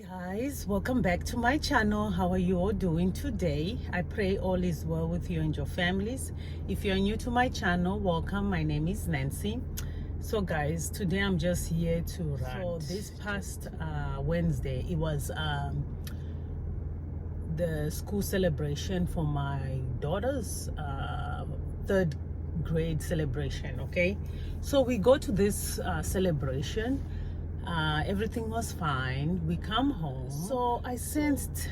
Guys, welcome back to my channel. How are you all doing today? I pray all is well with you and your families. If you're new to my channel, welcome. My name is Nancy. So guys, today I'm just here to rant. So this past Wednesday, it was the school celebration for my daughter's third grade celebration. Okay, so we go to this celebration. Everything was fine. We come home. So I sensed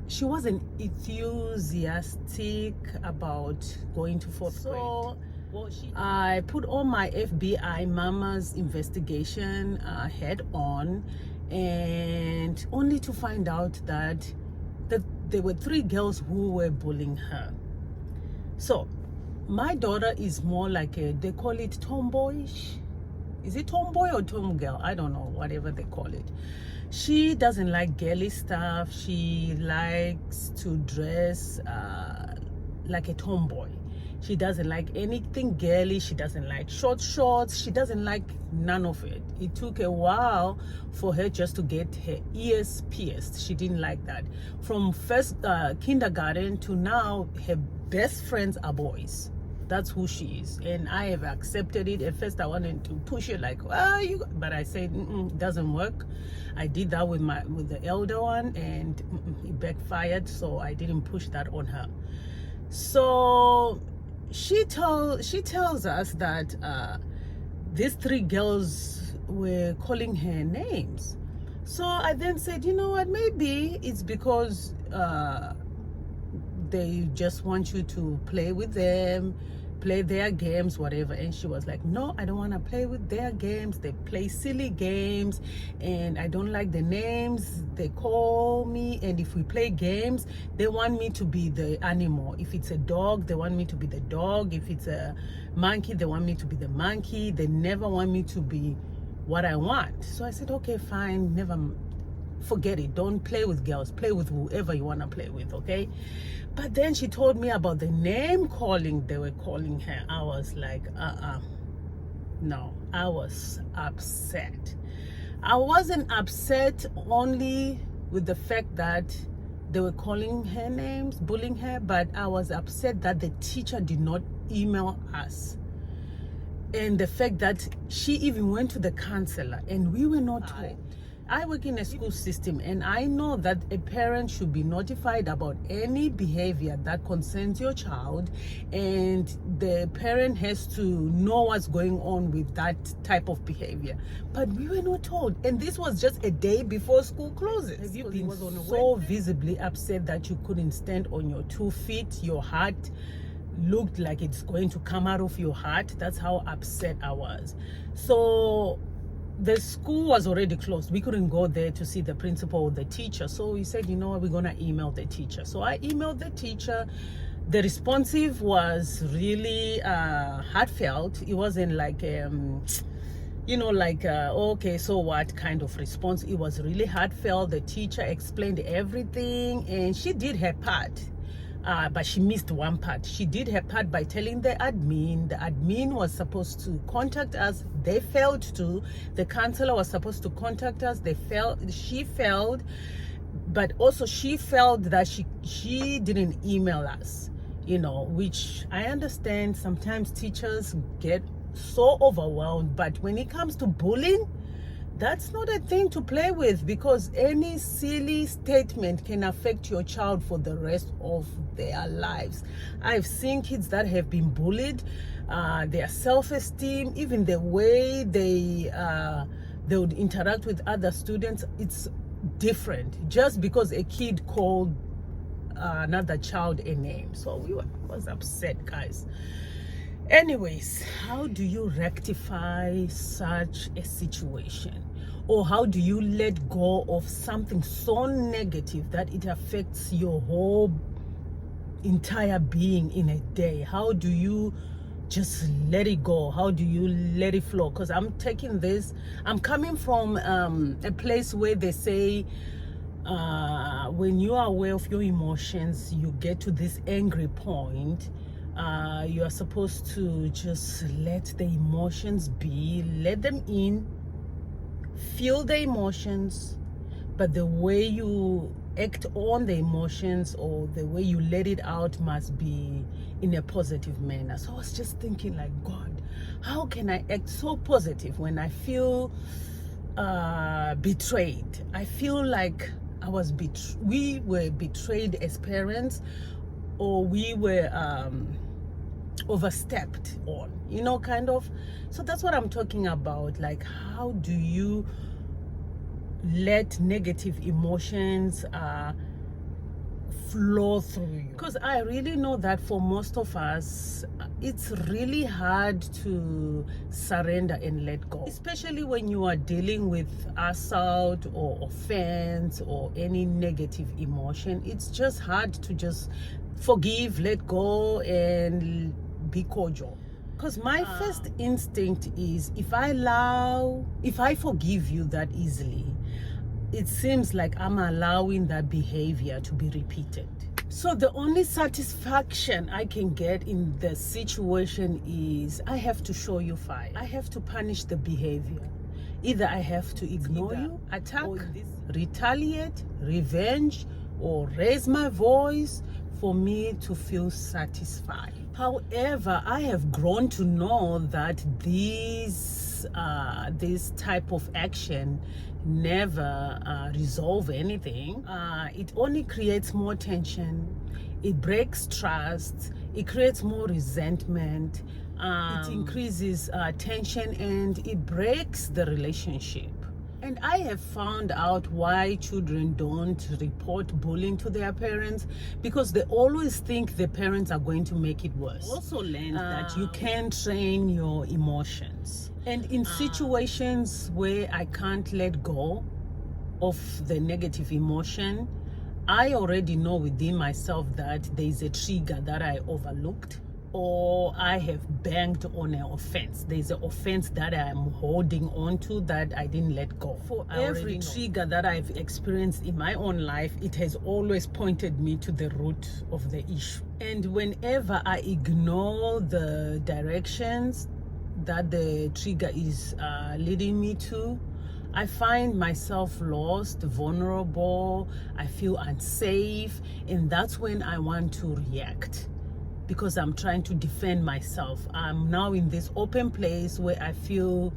she wasn't enthusiastic about going to fourth grade. I put all my FBI mama's investigation head on, and only to find out that there were 3 girls who were bullying her. So my daughter is more like they call it tomboyish. Is it tomboy or tomgirl? I don't know, whatever they call it. She doesn't like girly stuff. She likes to dress like a tomboy. She doesn't like anything girly. She doesn't like short shorts. She doesn't like none of it. It took a while for her just to get her ears pierced. She didn't like that. From first kindergarten to now, her best friends are boys. That's who she is, and I have accepted it. At first I wanted to push it like, but I said it doesn't work. I did that with the elder one, and it backfired, so I didn't push that on her. So she tells us that these 3 girls were calling her names. So I then said, you know what, maybe it's because they just want you to play with them, play their games, whatever. And she was like, no, I don't want to play with their games. They play silly games, and I don't like the names they call me. And if we play games, they want me to be the animal. If it's a dog, they want me to be the dog. If it's a monkey, they want me to be the monkey. They never want me to be what I want. So I said, okay, fine, never, forget it. Don't play with girls. Play with whoever you want to play with, okay? But then she told me about the name calling they were calling her. I was like, no. I was upset. I wasn't upset only with the fact that they were calling her names, bullying her, but I was upset that the teacher did not email us. And the fact that she even went to the counselor and we were not told. I work in a school system, and I know that a parent should be notified about any behavior that concerns your child, and the parent has to know what's going on with that type of behavior. But we were not told, and this was just a day before school closes. Have you been so visibly upset that you couldn't stand on your 2 feet? Your heart looked like it's going to come out of your heart. That's how upset I was. So the school was already closed. We couldn't go there to see the principal or the teacher. So we said, you know what, we're going to email the teacher. So I emailed the teacher. The responsive was really heartfelt. It wasn't like, okay, so what kind of response. It was really heartfelt. The teacher explained everything, and she did her part. But she missed one part. She did her part by telling the admin. The admin was supposed to contact us. They failed to. The counselor was supposed to contact us. She failed. But also she felt that she didn't email us, which I understand. Sometimes teachers get so overwhelmed. But when it comes to bullying, that's not a thing to play with, because any silly statement can affect your child for the rest of their lives. I've seen kids that have been bullied, their self-esteem, even the way they would interact with other students, it's different just because a kid called another child a name. So was upset, guys. Anyways, how do you rectify such a situation? Or how do you let go of something so negative that it affects your whole entire being in a day? How do you just let it go? How do you let it flow? Because I'm coming from a place where they say when you are aware of your emotions, you get to this angry point, you are supposed to just let the emotions be, let them in, feel the emotions, but the way you act on the emotions or the way you let it out must be in a positive manner. So I was just thinking, like, God, how can I act so positive when I feel betrayed? I feel like we were betrayed as parents, or we were overstepped on, kind of. So that's what I'm talking about. Like, how do you let negative emotions flow through you? Because I really know that for most of us, it's really hard to surrender and let go, especially when you are dealing with assault or offense or any negative emotion. It's just hard to just forgive, let go, and be cordial. Because my first instinct is, if I forgive you that easily, it seems like I'm allowing that behavior to be repeated. So the only satisfaction I can get in the situation is I have to show you fire. I have to punish the behavior. Either I have to ignore you, attack, retaliate, revenge, or raise my voice for me to feel satisfied. However, I have grown to know that this type of action never resolve anything. It only creates more tension. It breaks trust. It creates more resentment. It increases tension, and it breaks the relationship. And I have found out why children don't report bullying to their parents, because they always think the parents are going to make it worse. Also learned that you can train your emotions. And in situations where I can't let go of the negative emotion, I already know within myself that there's a trigger that I overlooked, or I have banged on an offense. There's an offense that I'm holding on to that I didn't let go. For every trigger that I've experienced in my own life, it has always pointed me to the root of the issue. And whenever I ignore the directions that the trigger is leading me to, I find myself lost, vulnerable, I feel unsafe, and that's when I want to react, because I'm trying to defend myself. I'm now in this open place where I feel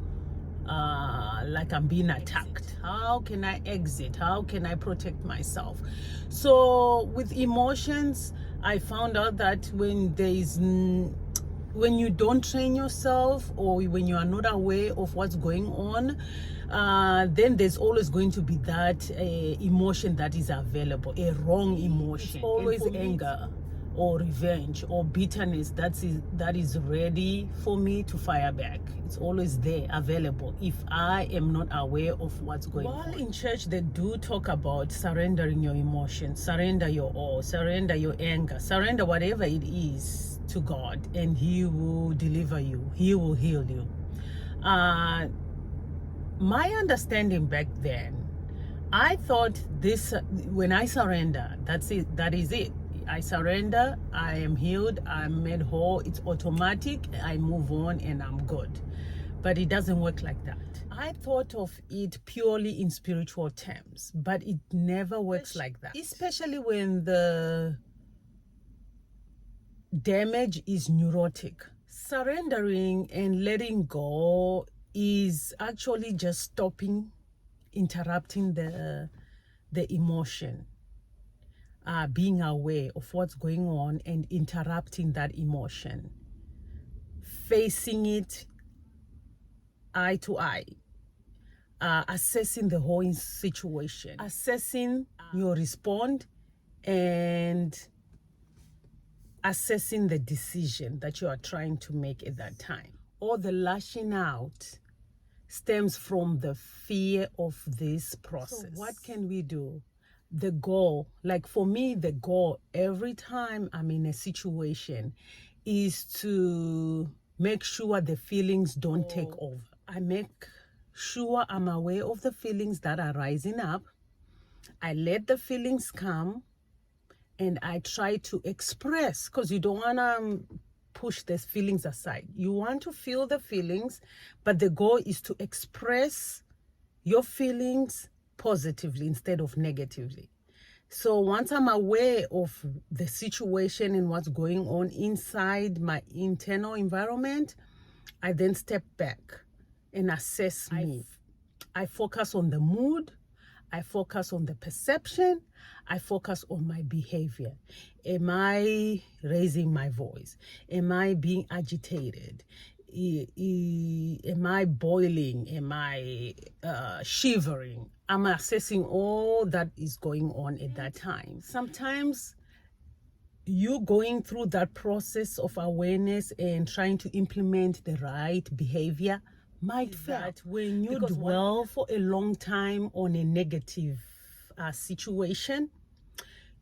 like I'm being attacked. How can I exit? How can I protect myself? So with emotions, I found out that when you don't train yourself, or when you are not aware of what's going on, then there's always going to be that emotion that is available, a wrong emotion. It's always anger or revenge or bitterness that is ready for me to fire back. It's always there, available, if I am not aware of what's going on. While in church, they do talk about surrendering your emotions, surrender your all, surrender your anger, surrender whatever it is to God, and He will deliver you. He will heal you. My understanding back then, I thought this, when I surrender, that is it. I surrender, I am healed, I'm made whole, it's automatic, I move on and I'm good. But it doesn't work like that. I thought of it purely in spiritual terms, but it never works like that. Especially when the damage is neurotic. Surrendering and letting go is actually just stopping, interrupting the emotion. Being aware of what's going on and interrupting that emotion, facing it eye to eye, assessing the whole situation, assessing your response, and assessing the decision that you are trying to make at that time. All the lashing out stems from the fear of this process. So what can we do? The goal, like for me, the goal every time I'm in a situation is to make sure the feelings don't take over. I make sure I'm aware of the feelings that are rising up. I let the feelings come, and I try to express, because you don't want to push these feelings aside. You want to feel the feelings, but the goal is to express your feelings positively instead of negatively. So once I'm aware of the situation and what's going on inside my internal environment, I then step back and assess me. I focus on the mood, I focus on the perception, I focus on my behavior. Am I raising my voice? Am I being agitated? Am I boiling? Am I shivering? I'm assessing all that is going on at that time. Sometimes you going through that process of awareness and trying to implement the right behavior might fail. When you dwell for a long time on a negative situation,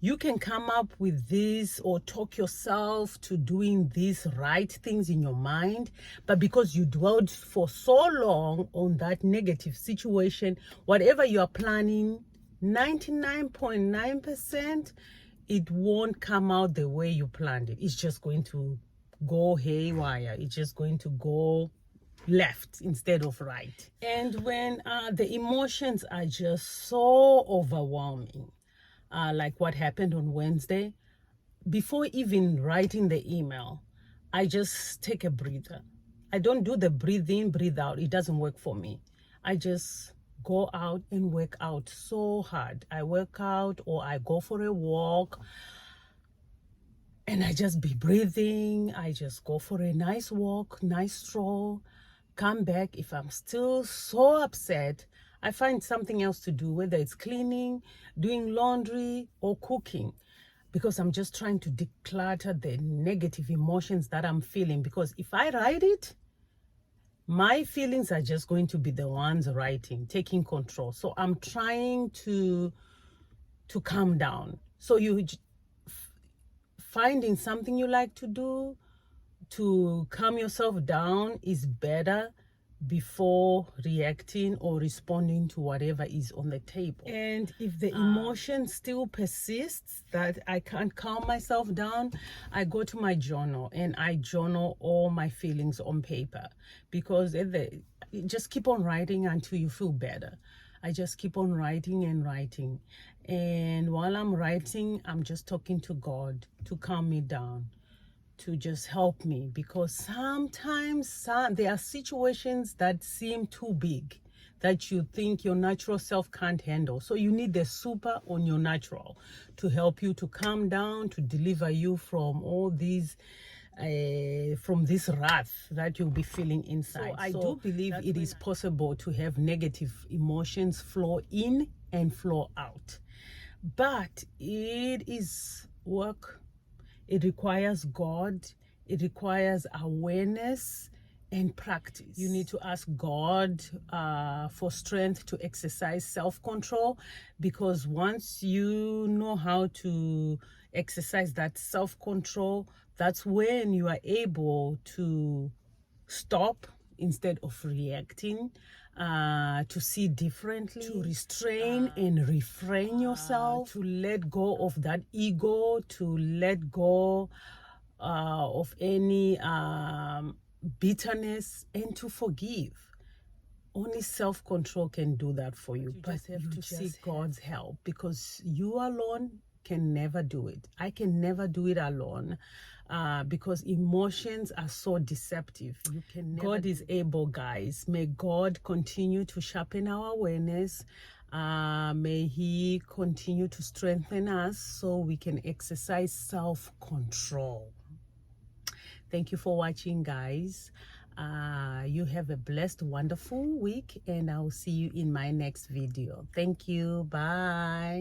you can come up with this or talk yourself to doing these right things in your mind, but because you dwelled for so long on that negative situation, whatever you are planning, 99.9%, it won't come out the way you planned it. It's just going to go haywire. It's just going to go left instead of right. And when the emotions are just so overwhelming, like what happened on Wednesday, before even writing the email, I just take a breather. I don't do the breathe in, breathe out. It doesn't work for me. I just go out and work out so hard. I work out or I go for a walk and I just be breathing. I just go for a nice walk, nice stroll, come back. If I'm still so upset, I find something else to do, whether it's cleaning, doing laundry, or cooking, because I'm just trying to declutter the negative emotions that I'm feeling. Because if I write it, my feelings are just going to be the ones writing, taking control. So I'm trying to calm down. So finding something you like to do to calm yourself down is better before reacting or responding to whatever is on the table. And if the emotion still persists, that I can't calm myself down, I go to my journal and I journal all my feelings on paper, because just keep on writing until you feel better. I just keep on writing and writing, and while I'm writing, I'm just talking to God to calm me down, to just help me, because sometimes there are situations that seem too big that you think your natural self can't handle. So you need the super on your natural to help you to calm down, to deliver you from all these from this wrath that you'll be feeling inside. So I do believe it is possible to have negative emotions flow in and flow out, but it is work. It requires God, it requires awareness and practice. You need to ask God for strength to exercise self-control, because once you know how to exercise that self-control, that's when you are able to stop instead of reacting, to see differently, to restrain and refrain yourself, to let go of that ego, to let go of any bitterness, and to forgive. Only self-control can do that for you, but you have to seek God's help, because you alone can never do it. I can never do it alone, because emotions are so deceptive. You can never. God is able, guys. May God continue to sharpen our awareness. May He continue to strengthen us so we can exercise self-control. Thank you for watching, guys. You have a blessed, wonderful week, and I'll see you in my next video. Thank you. Bye.